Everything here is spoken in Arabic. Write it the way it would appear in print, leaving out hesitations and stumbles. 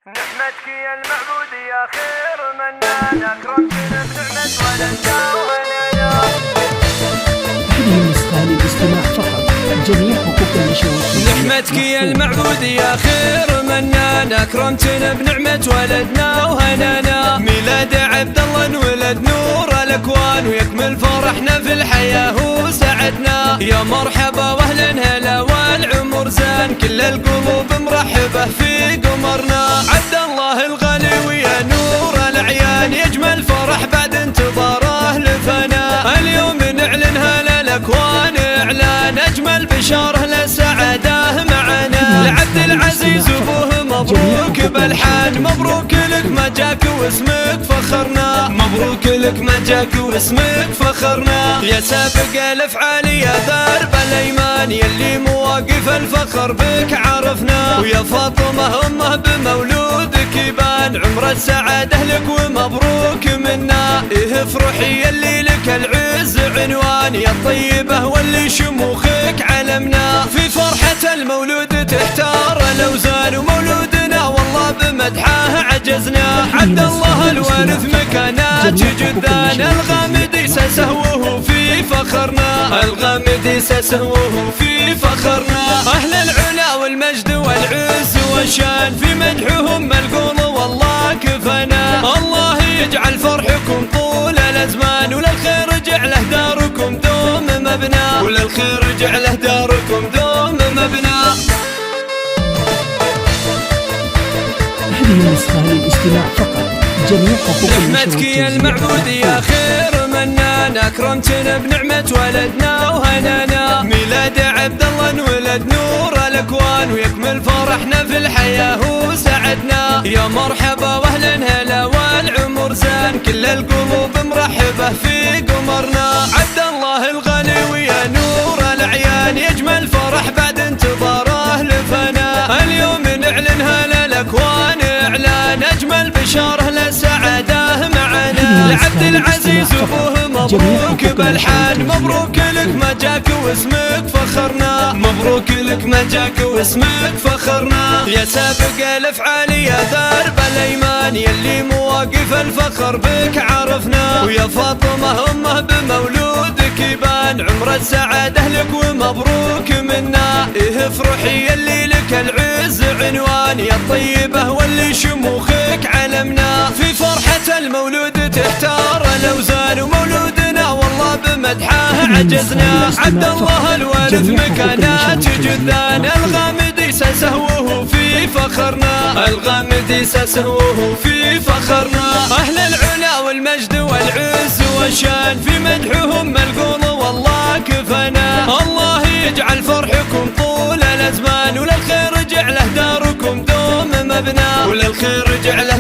نحمدك يا المعبود يا خير منان أكرمتنا بنعمة ولدنا وهنانا. هذه النسخة للاستماع فقط، جميع حقوق النشر. نحمدك يا المعبود يا خير منان أكرمتنا بنعمة ولدنا وهنانا. ميلاد عبد الله انولد نور الأكوان ويكمل فرحنا في الحياة وسعدنا. يا مرحبا واهلا هلا والعمر زان، كل القلوب مرحبة في قمرنا. عبد الله الغالي ويا نور الأعيان، يجمل فرح بعد انتظاره لفنا. اليوم نعلنها للأكوان إعلان، أجمل بشاره للسعادة معنا. لعبد العزيز أبوه مبروك بالحان، مبروك لك ما جاك واسمك فخرنا. مبروك لك ما جاك واسمك فخرنا. يا سابق الأفعال يا درب الأيمان، يلي مواقف الفخر بك عرفنا. ويا فاطمة أمه بمولودك يبان، عمر السعادة لك ومبروك منا. إيه افرحي يلي لك العز عنوان، يا الطيبة واللي شموخك علمنا. في فرحة المولود تحتار الأوزان، ومولودنا والله بمدحه عجزنا. عبد الله الوارث مكانات جدان، الغامدي سهوه في فخرنا. الغامدي سهوه في فخرنا. أهل العلا والمجد والعز والشان، في مدحهم ملقون والله كفنا. الله يجعل فرحكم طول الأزمان، وللخير جعله داركم دوم مبنى. وللخير جعله داركم دوم مبنى. هذه النسخة للاستماع فقط، جميع حقوق النشر. نحمدك يا المعبود يا خير منان أكرمتنا بنعمة ولدنا وهنانا. ميلاد عبد الله انولد نور الأكوان ويكمل فرحنا في الحياة وسعدنا. يا مرحبا واهلا هلا والعمر زان، كل القلوب مرحبة في قمرنا. عبد الله الغالي ويا نور الأعيان، يجمل فرح بعد انتظاره لفنا. اليوم نعلنها للأكوان إعلان، أجمل بشاره للسعادة معنا. لعبد العزيز أبوه مبروك بالحان، مبروك لك ما جاك واسمك فخرنا. مبروك لك ما جاك واسمك فخرنا. يا سابق الأفعال يا درب الأيمان، يلي مواقف الفخر بك عرفنا. ويا فاطمة أمه بمولودك يبان، عمر السعادة لك ومبروك منا. إيه افرحي يلي لك العز عنوان، يا الطيبة واللي شموخك علمنا. في فرحة المولود تحتار الأوزان، ومولودنا والله بمدحه عجزنا. عبد الله الوارث مكانات جدان، الغامدي سهوه في فخرنا. الغامدي سهوه في فخرنا. أهل العلا والمجد والعز والشان، في مدحهم ملقون والله كفنا. الله يجعل فرحكم طول الأزمان، وللخير جعله داركم دوم مبنى. وللخير جعله